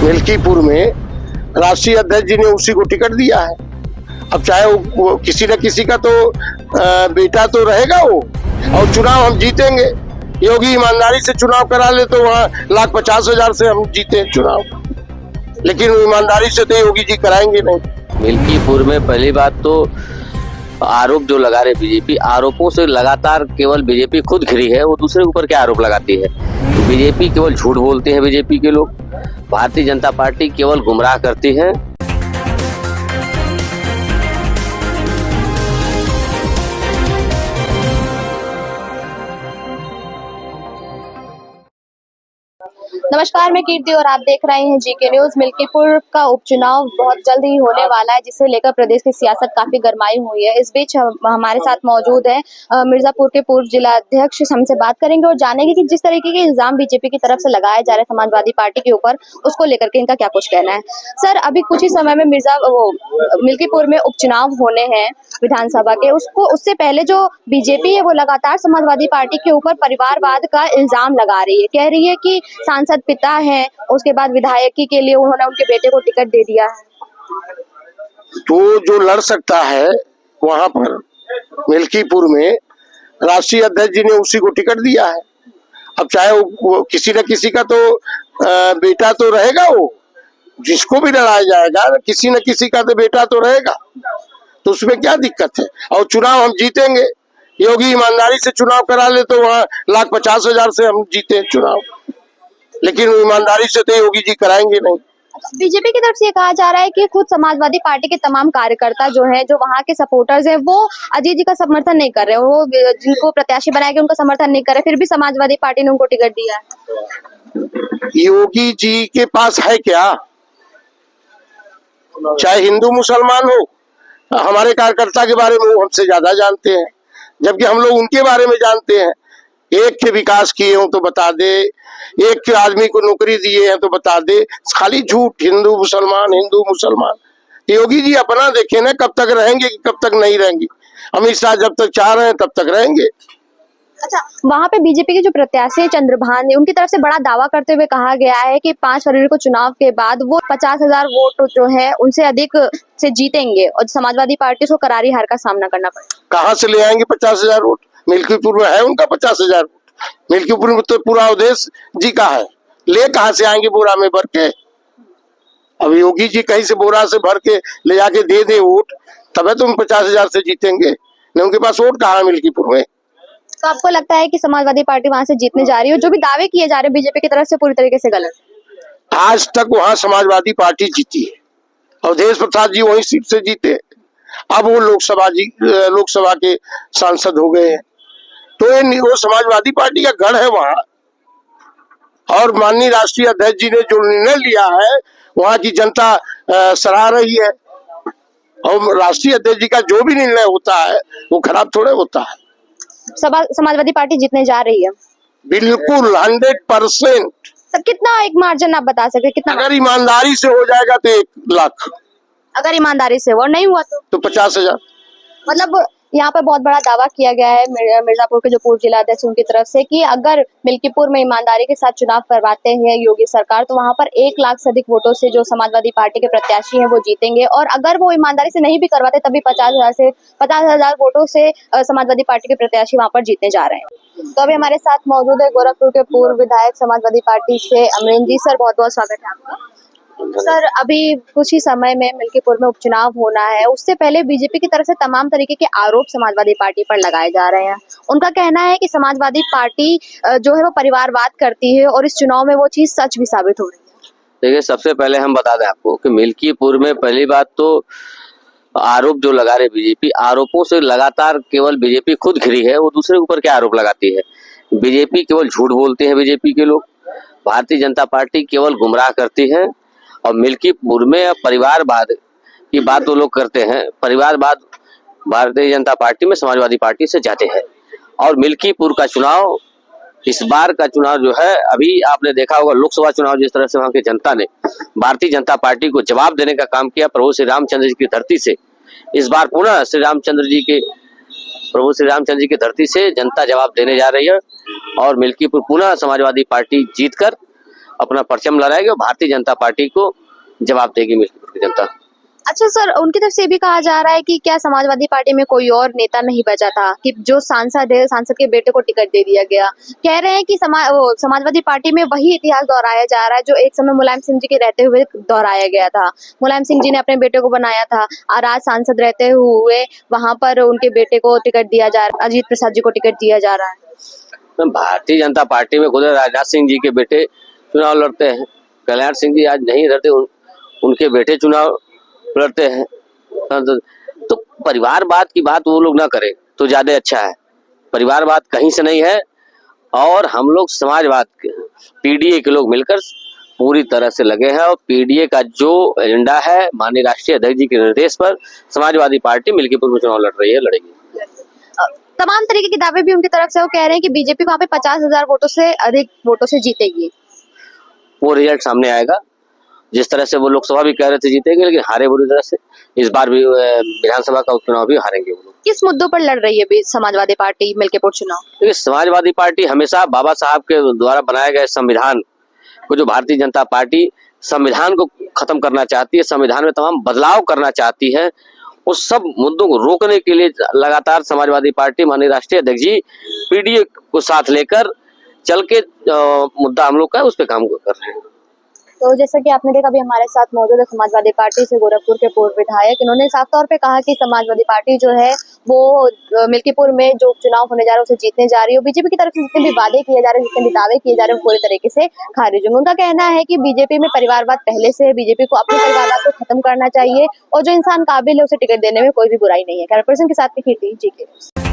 मिल्कीपुर में राष्ट्रीय अध्यक्ष जी ने उसी को टिकट दिया है। अब चाहे वो किसी न किसी का तो बेटा तो रहेगा वो, और चुनाव हम जीतेंगे। योगी ईमानदारी से चुनाव करा ले तो वहाँ 1,50,000 से हम जीते चुनाव, लेकिन ईमानदारी से तो योगी जी कराएंगे नहीं। मिल्कीपुर में पहली बात तो आरोप जो लगा रहे बीजेपी, आरोपों से लगातार केवल बीजेपी खुद घिरी है, वो दूसरे ऊपर क्या आरोप लगाती है। बीजेपी केवल झूठ बोलते हैं, बीजेपी के लोग, भारतीय जनता पार्टी केवल गुमराह करती है। नमस्कार, मैं कीर्ति और आप देख रहे हैं जीके न्यूज। मिल्कीपुर का उपचुनाव बहुत जल्द ही होने वाला है, जिसे लेकर प्रदेश की सियासत काफी गरमाई हुई है। इस बीच हमारे साथ मौजूद है मिर्जापुर के पूर्व जिला अध्यक्ष। हमसे बात करेंगे और जानेंगे कि जिस तरीके के इल्जाम बीजेपी की तरफ से लगाए जा रहे हैं समाजवादी पार्टी के ऊपर, उसको लेकर के इनका क्या कुछ कहना है। सर, अभी कुछ ही समय में मिल्कीपुर में उपचुनाव होने हैं विधानसभा के, उससे पहले जो बीजेपी है वो लगातार समाजवादी पार्टी के ऊपर परिवारवाद का इल्जाम लगा रही है। कह रही है कि सांसद पिता है, उसके बाद विधायकी के लिए उन्होंने उनके बेटे को टिकट दे दिया है। तो जो लड़ सकता है वहां पर मिल्कीपुर में राष्ट्रीय अध्यक्ष जी ने उसी को टिकट दिया है। अब चाहे वो किसी न किसी का तो बेटा तो रहेगा, वो जिसको भी लड़ाया जाएगा किसी न किसी का तो बेटा तो रहेगा, तो उसमें क्या दिक्कत है। और चुनाव हम जीतेंगे। योगी ईमानदारी से चुनाव करा ले तो वहाँ 1,50,000 से हम जीते चुनाव, लेकिन ईमानदारी से तो योगी जी कराएंगे नहीं। बीजेपी की तरफ से ये कहा जा रहा है कि खुद समाजवादी पार्टी के तमाम कार्यकर्ता जो हैं, जो वहाँ के सपोर्टर्स हैं, वो अजीत जी का समर्थन नहीं कर रहे, वो जिनको प्रत्याशी बनाया गया उनका समर्थन नहीं कर रहे, फिर भी समाजवादी पार्टी ने उनको टिकट दिया है। योगी जी के पास है क्या? चाहे हिंदू मुसलमान हो, हमारे कार्यकर्ता के बारे में वो हमसे ज्यादा जानते हैं, जबकि हम लोग उनके बारे में जानते हैं। एक के विकास किए हो तो बता दे, एक के आदमी को नौकरी दिए हैं तो बता दे। खाली झूठ, हिंदू मुसलमान। योगी जी अपना देखे ना, कब तक रहेंगे कि कब तक नहीं रहेंगे। अमित शाह जब तक चाह रहे हैं तब तक रहेंगे। अच्छा, वहाँ पे बीजेपी के जो प्रत्याशी चंद्रभान, उनकी तरफ से बड़ा दावा करते हुए कहा गया है कि 5 फरवरी को चुनाव के बाद वो 50,000 वोट जो है उनसे अधिक से जीतेंगे और समाजवादी पार्टी को करारी हार का सामना करना पड़ेगा। कहाँ से ले आएंगे 50,000 वोट? मिल्कीपुर में है उनका 50,000 वोट। मिल्कीपुर में तो पूरा अवधेश जी का है, ले कहाँ से आएंगे बोरा में भर के? अब योगी जी कहीं से बोरा से भर के ले जाके दे दे वोट, तब तुम 50,000 से जीतेंगे। नहीं, उनके पास वोट कहाँ है मिल्कीपुर में? तो आपको लगता है कि समाजवादी पार्टी वहां से जीतने जा रही है? जो भी दावे किए जा रहे हैं बीजेपी की तरफ से पूरी तरीके से गलत। आज तक वहां समाजवादी पार्टी जीती है, अवधेश प्रसाद जी वही सीट से जीते। अब वो लोकसभा के सांसद हो गए हैं, तो ये वो समाजवादी पार्टी का गढ़ है वहां। और माननीय राष्ट्रीय अध्यक्ष जी ने जो निर्णय लिया है, वहां की जनता सराह रही है। और राष्ट्रीय अध्यक्ष जी का जो भी निर्णय होता है वो खराब थोड़े होता है। समाजवादी पार्टी जीतने जा रही है बिल्कुल 100%। सर, कितना एक मार्जिन आप बता सकते, कितना? अगर ईमानदारी से हो जाएगा तो 1 लाख, अगर ईमानदारी से, वो नहीं हुआ तो 50,000। मतलब यहाँ पर बहुत बड़ा दावा किया गया है मिर्जापुर के जो पूर्व जिला अध्यक्ष उनकी तरफ से कि अगर मिल्कीपुर में ईमानदारी के साथ चुनाव करवाते हैं योगी सरकार, तो वहां पर 1 लाख से अधिक वोटों से जो समाजवादी पार्टी के प्रत्याशी हैं वो जीतेंगे। और अगर वो ईमानदारी से नहीं भी करवाते तभी 50,000 वोटों से समाजवादी पार्टी के प्रत्याशी वहां पर जीतने जा रहे हैं। तो अभी हमारे साथ मौजूद है गोरखपुर के पूर्व विधायक समाजवादी पार्टी से अमरीन जी। सर, बहुत बहुत स्वागत है आपका। सर, अभी कुछ ही समय में मिल्कीपुर में उपचुनाव होना है, उससे पहले बीजेपी की तरफ से तमाम तरीके के आरोप समाजवादी पार्टी पर लगाए जा रहे हैं। उनका कहना है कि समाजवादी पार्टी जो है वो परिवारवाद करती है और इस चुनाव में वो चीज सच भी साबित हो रही है। देखिए, सबसे पहले हम बता दें आपको कि मिल्कीपुर में पहली बात तो आरोप जो लगा रहे बीजेपी, आरोपों से लगातार केवल बीजेपी खुद घिरी है, वो दूसरे ऊपर क्या आरोप लगाती है। बीजेपी केवल झूठ बोलते हैं, बीजेपी के लोग, भारतीय जनता पार्टी केवल गुमराह करती है। और मिल्कीपुर में परिवारवाद की बात वो लोग करते हैं। परिवारवाद भारतीय जनता पार्टी में समाजवादी पार्टी से जाते हैं। और मिल्कीपुर का चुनाव, इस बार का चुनाव जो है, अभी आपने देखा होगा लोकसभा चुनाव जिस तरह से वहां की जनता ने भारतीय जनता पार्टी को जवाब देने का काम किया प्रभु श्री रामचंद्र जी की धरती से। इस बार पुनः प्रभु श्री रामचंद्र जी की धरती से जनता जवाब देने जा रही है और मिल्कीपुर पुनः समाजवादी पार्टी जीतकर अपना परचम लहराएगी और भारतीय जनता पार्टी को जवाब देगी मिल्कीपुर की जनता। अच्छा सर, उनकी तरफ से भी कहा जा रहा है कि क्या समाजवादी पार्टी में कोई और नेता नहीं बचा था कि जो सांसद है, सांसद के बेटे को टिकट दे दिया गया। कह रहे हैं कि समाजवादी पार्टी में वही इतिहास दोहराया जा रहा है जो एक समय मुलायम सिंह जी के रहते हुए दोहराया गया था। मुलायम सिंह जी ने अपने बेटे को बनाया था और आज सांसद रहते हुए वहां पर उनके बेटे को टिकट दिया जा रहा है, अजीत प्रसाद जी को टिकट दिया जा रहा है। भारतीय जनता पार्टी में खुद राजनाथ सिंह जी के बेटे चुनाव लड़ते हैं। कल्याण सिंह जी आज नहीं रहते, उनके बेटे चुनाव लड़ते हैं। तो परिवारवाद की बात वो लोग ना करें तो ज्यादा अच्छा है। परिवारवाद कहीं से नहीं है और हम लोग समाजवाद के पीडीए के लोग मिलकर पूरी तरह से लगे हैं और पीडीए का जो एजेंडा है माननीय राष्ट्रीय अध्यक्ष जी के निर्देश पर समाजवादी पार्टी मिल्कीपुर में चुनाव लड़ रही है, लड़ेगी। तमाम तरीके के दावे भी उनकी तरफ से वो कह रहे हैं कि बीजेपी वहां पे 50,000 वोटों से अधिक वोटों से जीतेगी। वो रिजल्ट सामने आएगा। जिस तरह से वो लोकसभा भी कह रहे थे जीतेंगे, लेकिन हारे बुरी तरह से। इस बार भी विधानसभा का उपचुनाव भी हारेंगे वो लोग। किस मुद्दों पर लड़ रही है समाजवादी पार्टी मिल्कीपुर चुनाव? देखिए, समाजवादी पार्टी हमेशा बाबा साहब के द्वारा बनाए गए संविधान को, जो भारतीय जनता पार्टी संविधान को खत्म करना चाहती है, संविधान में तमाम बदलाव करना चाहती है, उस सब मुद्दों को रोकने के लिए लगातार समाजवादी पार्टी माननीय राष्ट्रीय अध्यक्ष जी पीडीए को साथ लेकर चल के मुद्दा हम लोग का उस पर काम कर रहे हैं। तो जैसा कि आपने देखा, अभी हमारे साथ मौजूद है समाजवादी पार्टी से गोरखपुर के पूर्व विधायक। इन्होंने साफ तौर पे कहा कि समाजवादी पार्टी जो है वो मिल्कीपुर में जो चुनाव होने जा रहा है उसे जीतने जा रही है। बीजेपी की तरफ से जितने भी वादे किए जा रहे हैं, जितने भी दावे किए जा रहे हैं, पूरे तरीके से खारिज होंगे। उनका कहना है कि बीजेपी में परिवारवाद पहले से है, बीजेपी को अपने परिवारवाद को खत्म करना चाहिए और जो इंसान काबिल है उसे टिकट देने में कोई भी बुराई नहीं है। कैमरा पर्सन के साथ में कीर्ति, जी के।